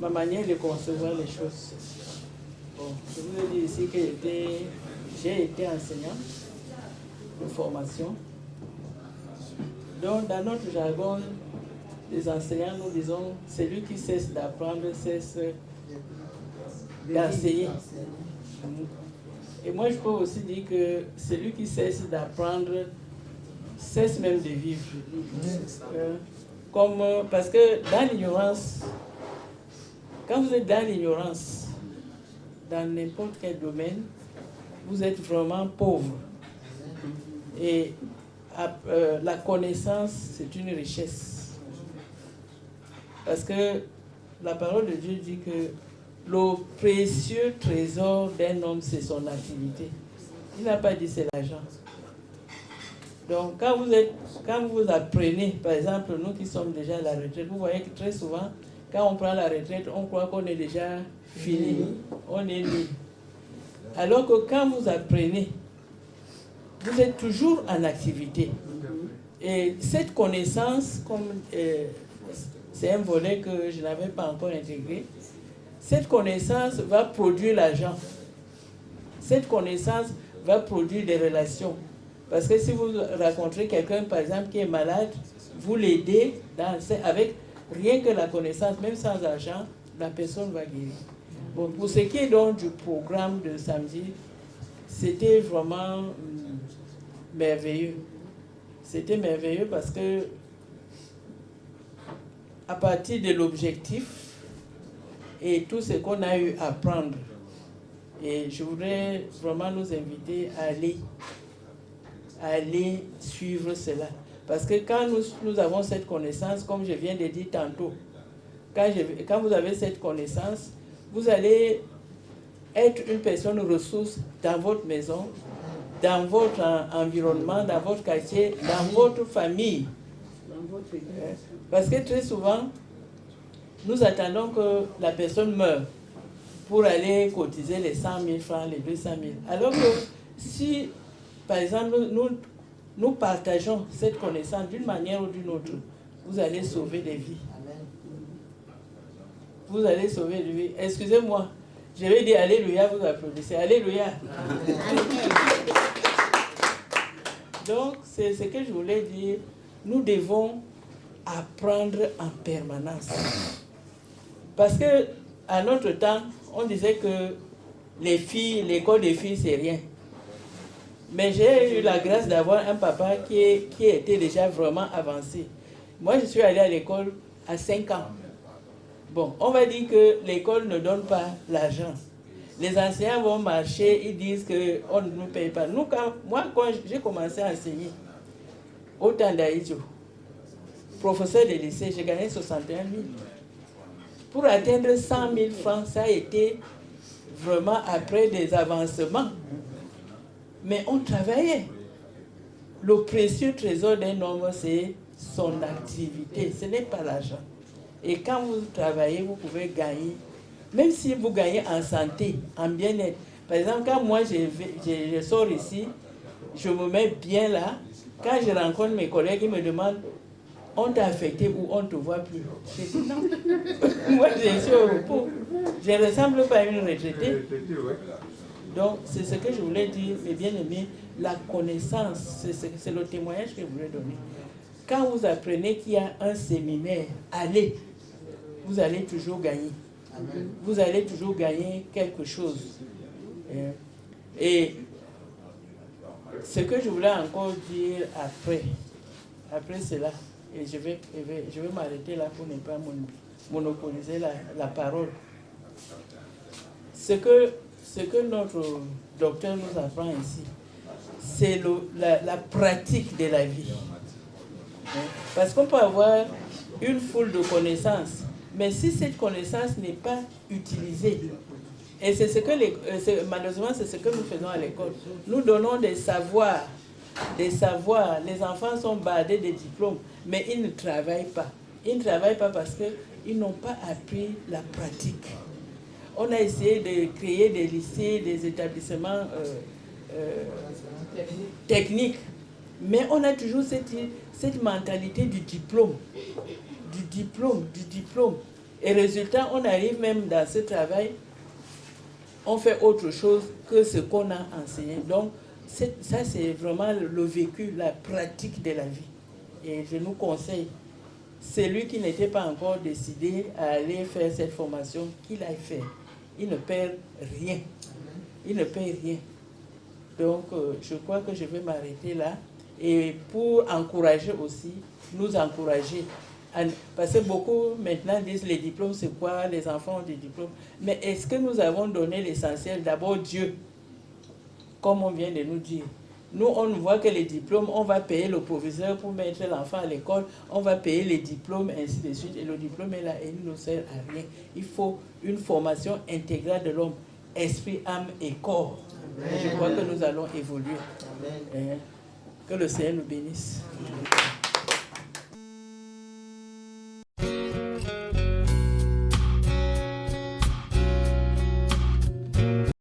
ma manière de concevoir les choses. Bon, je vous ai dit ici que j'ai été enseignant de formation. Donc, dans notre jargon, les enseignants, nous disons, celui qui cesse d'apprendre cesse d'enseigner. Et moi, je peux aussi dire que celui qui cesse d'apprendre cesse même de vivre. Parce que dans l'ignorance, quand vous êtes dans l'ignorance, dans n'importe quel domaine, vous êtes vraiment pauvre. Et la connaissance, c'est une richesse. Parce que la parole de Dieu dit que le précieux trésor d'un homme, c'est son activité. Il n'a pas dit c'est l'argent. Donc, quand vous apprenez, par exemple, nous qui sommes déjà à la retraite, vous voyez que très souvent, quand on prend la retraite, on croit qu'on est déjà fini, on est nul. Alors que quand vous apprenez, vous êtes toujours en activité. Et cette connaissance, c'est un volet que je n'avais pas encore intégré, cette connaissance va produire l'argent. Cette connaissance va produire des relations. Parce que si vous rencontrez quelqu'un, par exemple, qui est malade, vous l'aidez avec rien que la connaissance, même sans argent, la personne va guérir. Bon, pour ce qui est donc du programme de samedi, c'était vraiment merveilleux. C'était merveilleux parce que à partir de l'objectif et tout ce qu'on a eu à apprendre, et je voudrais vraiment nous inviter à aller suivre cela. Parce que quand nous avons cette connaissance, comme je viens de dire tantôt, quand vous avez cette connaissance, vous allez être une personne ressource dans votre maison, dans votre environnement, dans votre quartier, dans votre famille. Parce que très souvent, nous attendons que la personne meure pour aller cotiser les 100 000 francs, les 200 000. Alors que si, par exemple, nous partageons cette connaissance d'une manière ou d'une autre, vous allez sauver des vies. Vous allez sauver des vies. Excusez-moi, je vais dire Alléluia, vous applaudissez. Alléluia. Donc, c'est ce que je voulais dire. Nous devons apprendre en permanence. Parce que à notre temps, on disait que les filles, l'école des filles, c'est rien. Mais j'ai eu la grâce d'avoir un papa qui était déjà vraiment avancé. Moi, je suis allée à l'école à 5 ans. Bon, on va dire que l'école ne donne pas l'argent. Les enseignants vont marcher, ils disent qu'on ne nous paye pas. Moi, quand j'ai commencé à enseigner, au temps d'Aïdjo, professeur de lycée, j'ai gagné 61 000. Pour atteindre 100 000 francs, ça a été vraiment après des avancements. Mais on travaillait. Le précieux trésor d'un homme, c'est son activité, ce n'est pas l'argent. Et quand vous travaillez, vous pouvez gagner, même si vous gagnez en santé, en bien-être. Par exemple, quand moi je sors ici, je me mets bien là. Quand je rencontre mes collègues, ils me demandent, on t'a affecté ou on ne te voit plus? Je dis non. Moi, je suis au repos. Je ne ressemble pas à une retraitée. Donc, c'est ce que je voulais dire, mes bien-aimés, la connaissance, c'est le témoignage que je voulais donner. Quand vous apprenez qu'il y a un séminaire, allez, vous allez toujours gagner. Vous allez toujours gagner quelque chose. Et ce que je voulais encore dire après cela, et je vais m'arrêter là pour ne pas monopoliser la parole. Ce que notre docteur nous apprend ici, c'est la pratique de la vie. Parce qu'on peut avoir une foule de connaissances, mais si cette connaissance n'est pas utilisée, et c'est malheureusement c'est ce que nous faisons à l'école, nous donnons des savoirs, les enfants sont bardés de diplômes, mais ils ne travaillent pas. Ils ne travaillent pas parce qu'ils n'ont pas appris la pratique. On a essayé de créer des lycées, des établissements techniques, mais on a toujours cette mentalité du diplôme. Et résultat, on arrive même dans ce travail, on fait autre chose que ce qu'on a enseigné. Donc, ça, c'est vraiment le vécu, la pratique de la vie. Et je nous conseille, celui qui n'était pas encore décidé à aller faire cette formation, qu'il aille faire. Il ne perd rien. Il ne perd rien. Donc, je crois que je vais m'arrêter là. Et pour encourager aussi, nous encourager. Parce que beaucoup maintenant disent les diplômes, c'est quoi? Les enfants ont des diplômes. Mais est-ce que nous avons donné l'essentiel? D'abord Dieu, comme on vient de nous dire. Nous, on ne voit que les diplômes, on va payer le proviseur pour mettre l'enfant à l'école, on va payer les diplômes, ainsi de suite, et le diplôme est là et il ne nous sert à rien. Il faut une formation intégrale de l'homme, esprit, âme et corps. Et je crois que nous allons évoluer. Amen. Que le Seigneur nous bénisse. Amen.